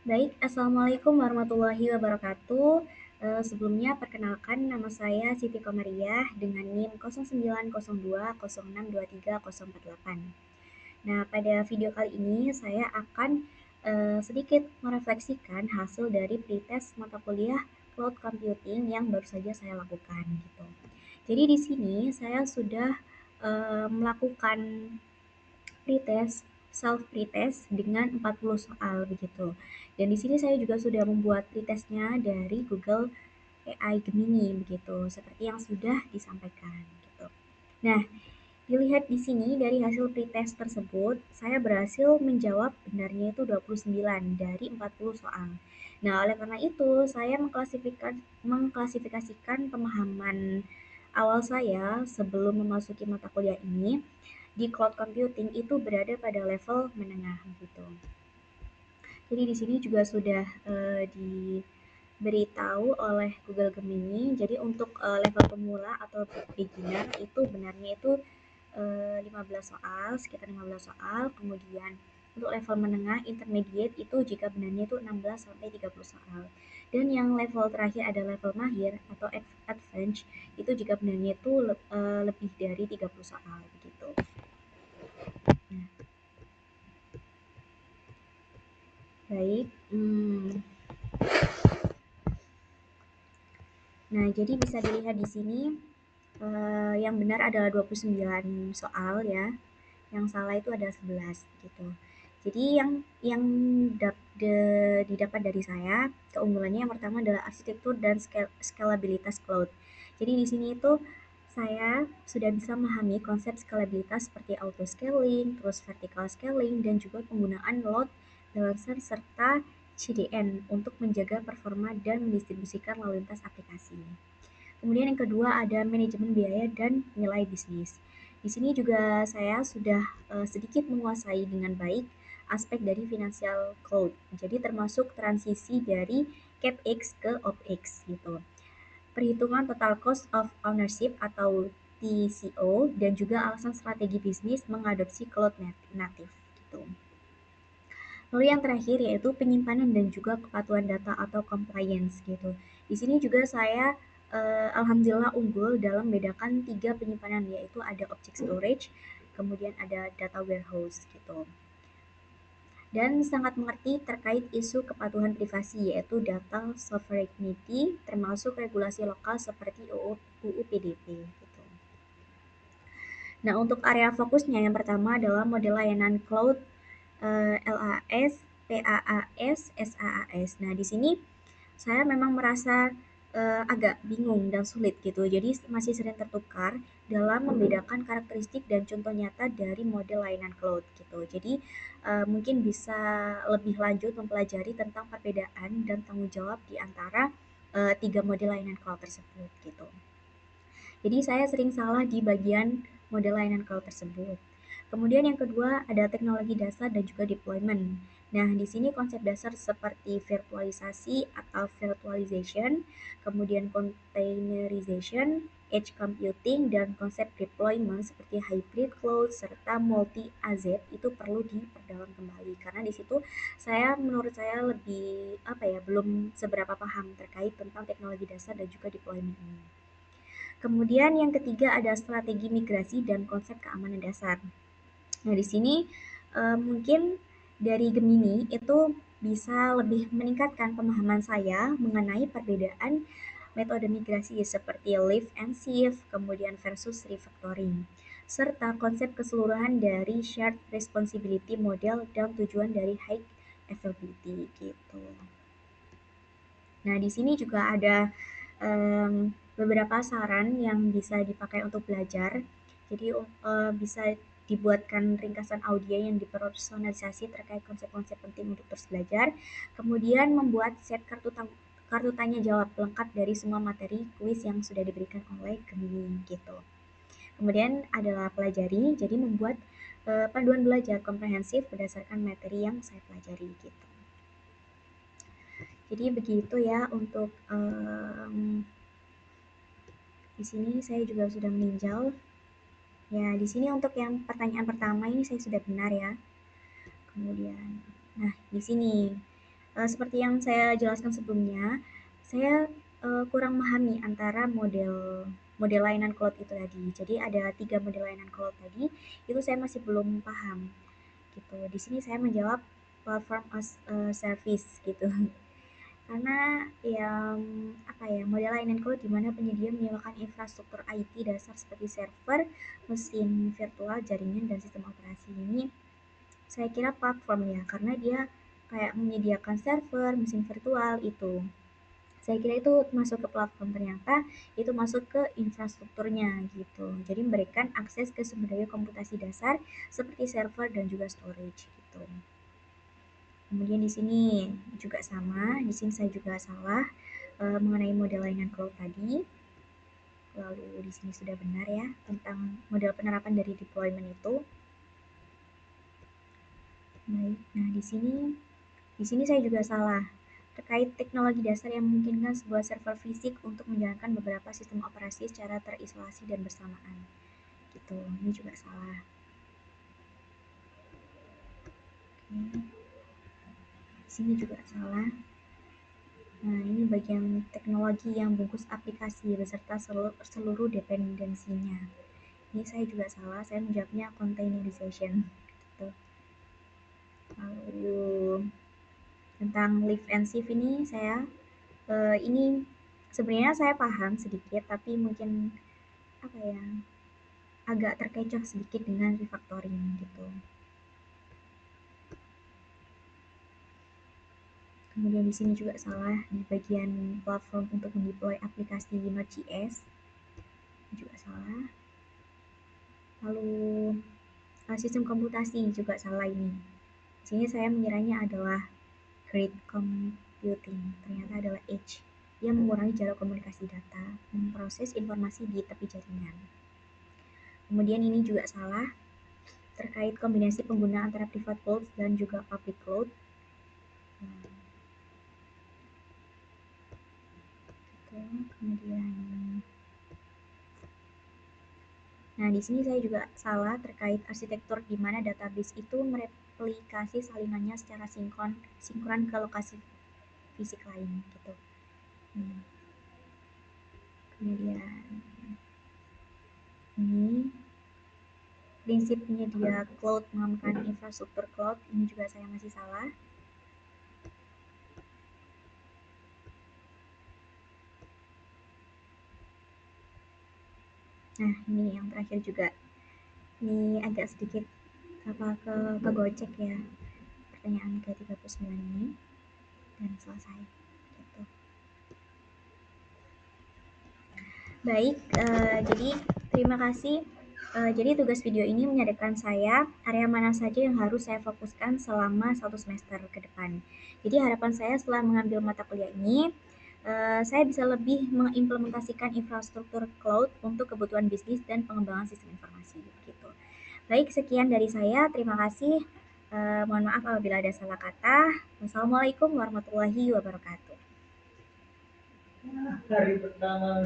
Baik, Assalamualaikum warahmatullahi wabarakatuh. Sebelumnya perkenalkan nama saya Siti Komariah dengan NIM 0902062308. Nah, pada video kali ini saya akan sedikit merefleksikan hasil dari pretest mata kuliah Cloud Computing yang baru saja saya lakukan gitu. Jadi di sini saya sudah melakukan pretest, self pretest dengan 40 soal begitu. Dan di sini saya juga sudah membuat pretestnya dari Google AI Gemini begitu, seperti yang sudah disampaikan gitu. Nah, dilihat di sini dari hasil pretest tersebut, saya berhasil menjawab benarnya itu 29 dari 40 soal. Nah, oleh karena itu, saya mengklasifikasikan pemahaman awal saya sebelum memasuki mata kuliah ini di cloud computing itu berada pada level menengah gitu. Jadi di sini juga sudah diberitahu oleh Google Gemini. Jadi untuk level pemula atau beginner itu benarnya itu 15 soal, sekitar 15 soal. Kemudian untuk level menengah intermediate itu jika benarnya itu 16 sampai 30 soal. Dan yang level terakhir ada level mahir atau advanced itu jika benarnya itu lebih dari 30 soal begitu. Nah, baik. Nah, jadi bisa dilihat di sini yang benar adalah 29 soal ya. Yang salah itu ada 11 gitu. Jadi yang didapat dari saya, keunggulannya yang pertama adalah arsitektur dan scalabilitas cloud. Jadi di sini itu saya sudah bisa memahami konsep scalabilitas seperti auto scaling, terus vertical scaling, dan juga penggunaan load balancer serta CDN untuk menjaga performa dan mendistribusikan lalu lintas aplikasi. Kemudian yang kedua ada manajemen biaya dan nilai bisnis. Di sini juga saya sudah sedikit menguasai dengan baik aspek dari financial cloud. Jadi termasuk transisi dari CapEx ke OpEx gitu. Perhitungan total cost of ownership atau TCO dan juga alasan strategi bisnis mengadopsi cloud native gitu. Lalu yang terakhir yaitu penyimpanan dan juga kepatuhan data atau compliance gitu. Di sini juga saya alhamdulillah unggul dalam membedakan 3 penyimpanan yaitu ada object storage, kemudian ada data warehouse gitu. Dan sangat mengerti terkait isu kepatuhan privasi yaitu data sovereignty termasuk regulasi lokal seperti UU PDP gitu. Nah, untuk area fokusnya yang pertama adalah model layanan cloud LAS, PAAS, SAAS. Nah, di sini saya memang merasa agak bingung dan sulit gitu. Jadi masih sering tertukar dalam membedakan karakteristik dan contoh nyata dari model layanan cloud gitu. Jadi mungkin bisa lebih lanjut mempelajari tentang perbedaan dan tanggung jawab di antara tiga model layanan cloud tersebut gitu. Jadi saya sering salah di bagian model layanan cloud tersebut. Kemudian yang kedua ada teknologi dasar dan juga deployment. Nah, di sini konsep dasar seperti virtualisasi atau virtualization, kemudian containerization, edge computing, dan konsep deployment seperti hybrid cloud serta multi AZ itu perlu diperdalam kembali karena di situ menurut saya lebih belum seberapa paham terkait tentang teknologi dasar dan juga deployment ini. Kemudian yang ketiga ada strategi migrasi dan konsep keamanan dasar. Nah, di sini mungkin dari Gemini itu bisa lebih meningkatkan pemahaman saya mengenai perbedaan metode migrasi seperti lift and shift, kemudian versus refactoring, serta konsep keseluruhan dari shared responsibility model dan tujuan dari high availability gitu. Nah, di sini juga ada beberapa saran yang bisa dipakai untuk belajar. Jadi bisa dibuatkan ringkasan audio yang dipersonalisasi terkait konsep-konsep penting untuk terus belajar. Kemudian membuat set kartu tanya jawab lengkap dari semua materi kuis yang sudah diberikan oleh Gemini gitu. Kemudian adalah pelajari, jadi membuat panduan belajar komprehensif berdasarkan materi yang saya pelajari gitu. Jadi begitu ya untuk di sini saya juga sudah meninjau. Ya, di sini untuk yang pertanyaan pertama ini saya sudah benar ya. Kemudian, nah di sini seperti yang saya jelaskan sebelumnya, saya kurang memahami antara model layanan cloud itu tadi. Jadi ada 3 model layanan cloud tadi, itu saya masih belum paham gitu. Di sini saya menjawab platform as a service gitu. Karena yang apa ya, model layanan cloud di mana penyedia menyewakan infrastruktur IT dasar seperti server, mesin virtual, jaringan, dan sistem operasi. Ini saya kira platform ya, karena dia kayak menyediakan server, mesin virtual itu. Saya kira itu masuk ke platform, ternyata itu masuk ke infrastrukturnya gitu. Jadi memberikan akses ke sumber daya komputasi dasar seperti server dan juga storage gitu. Kemudian di sini juga sama, di sini saya juga salah mengenai model layanan cloud tadi. Lalu di sini sudah benar ya tentang model penerapan dari deployment itu. Baik, nah di sini saya juga salah terkait teknologi dasar yang memungkinkan sebuah server fisik untuk menjalankan beberapa sistem operasi secara terisolasi dan bersamaan. Gitu, ini juga salah. Oke. Di sini juga salah. Nah, ini bagian teknologi yang bungkus aplikasi beserta seluruh dependensinya. Ini saya juga salah, saya menjawabnya containerization. Gitu. Lalu tentang live and shift ini ini sebenarnya saya paham sedikit, tapi mungkin apa ya, agak terkecoh sedikit dengan refactoring gitu. Kemudian di sini juga salah di bagian platform untuk mendeploy aplikasi Node.js juga salah. Lalu sistem komputasi juga salah ini. Di sini saya mengiranya adalah grid computing, ternyata adalah edge yang mengurangi jarak komunikasi data, memproses informasi di tepi jaringan. Kemudian ini juga salah terkait kombinasi pengguna antara private cloud dan juga public cloud. Kemudian nah, di sini saya juga salah terkait arsitektur di mana database itu mereplikasi salingannya secara sinkron ke lokasi fisik lain gitu. Kemudian ini prinsip penyedia cloud mengamankan infrastruktur cloud, ini juga saya masih salah. Nah, ini yang terakhir juga. Ini agak sedikit kegocek ya pertanyaan ke-39 ini, dan selesai gitu. Baik, jadi terima kasih. Jadi tugas video ini menyadarkan saya area mana saja yang harus saya fokuskan selama 1 semester ke depan. Jadi harapan saya setelah mengambil mata kuliah ini, saya bisa lebih mengimplementasikan infrastruktur cloud untuk kebutuhan bisnis dan pengembangan sistem informasi gitu. Baik, sekian dari saya. Terima kasih. Mohon maaf apabila ada salah kata. Wassalamualaikum warahmatullahi wabarakatuh. Hari pertama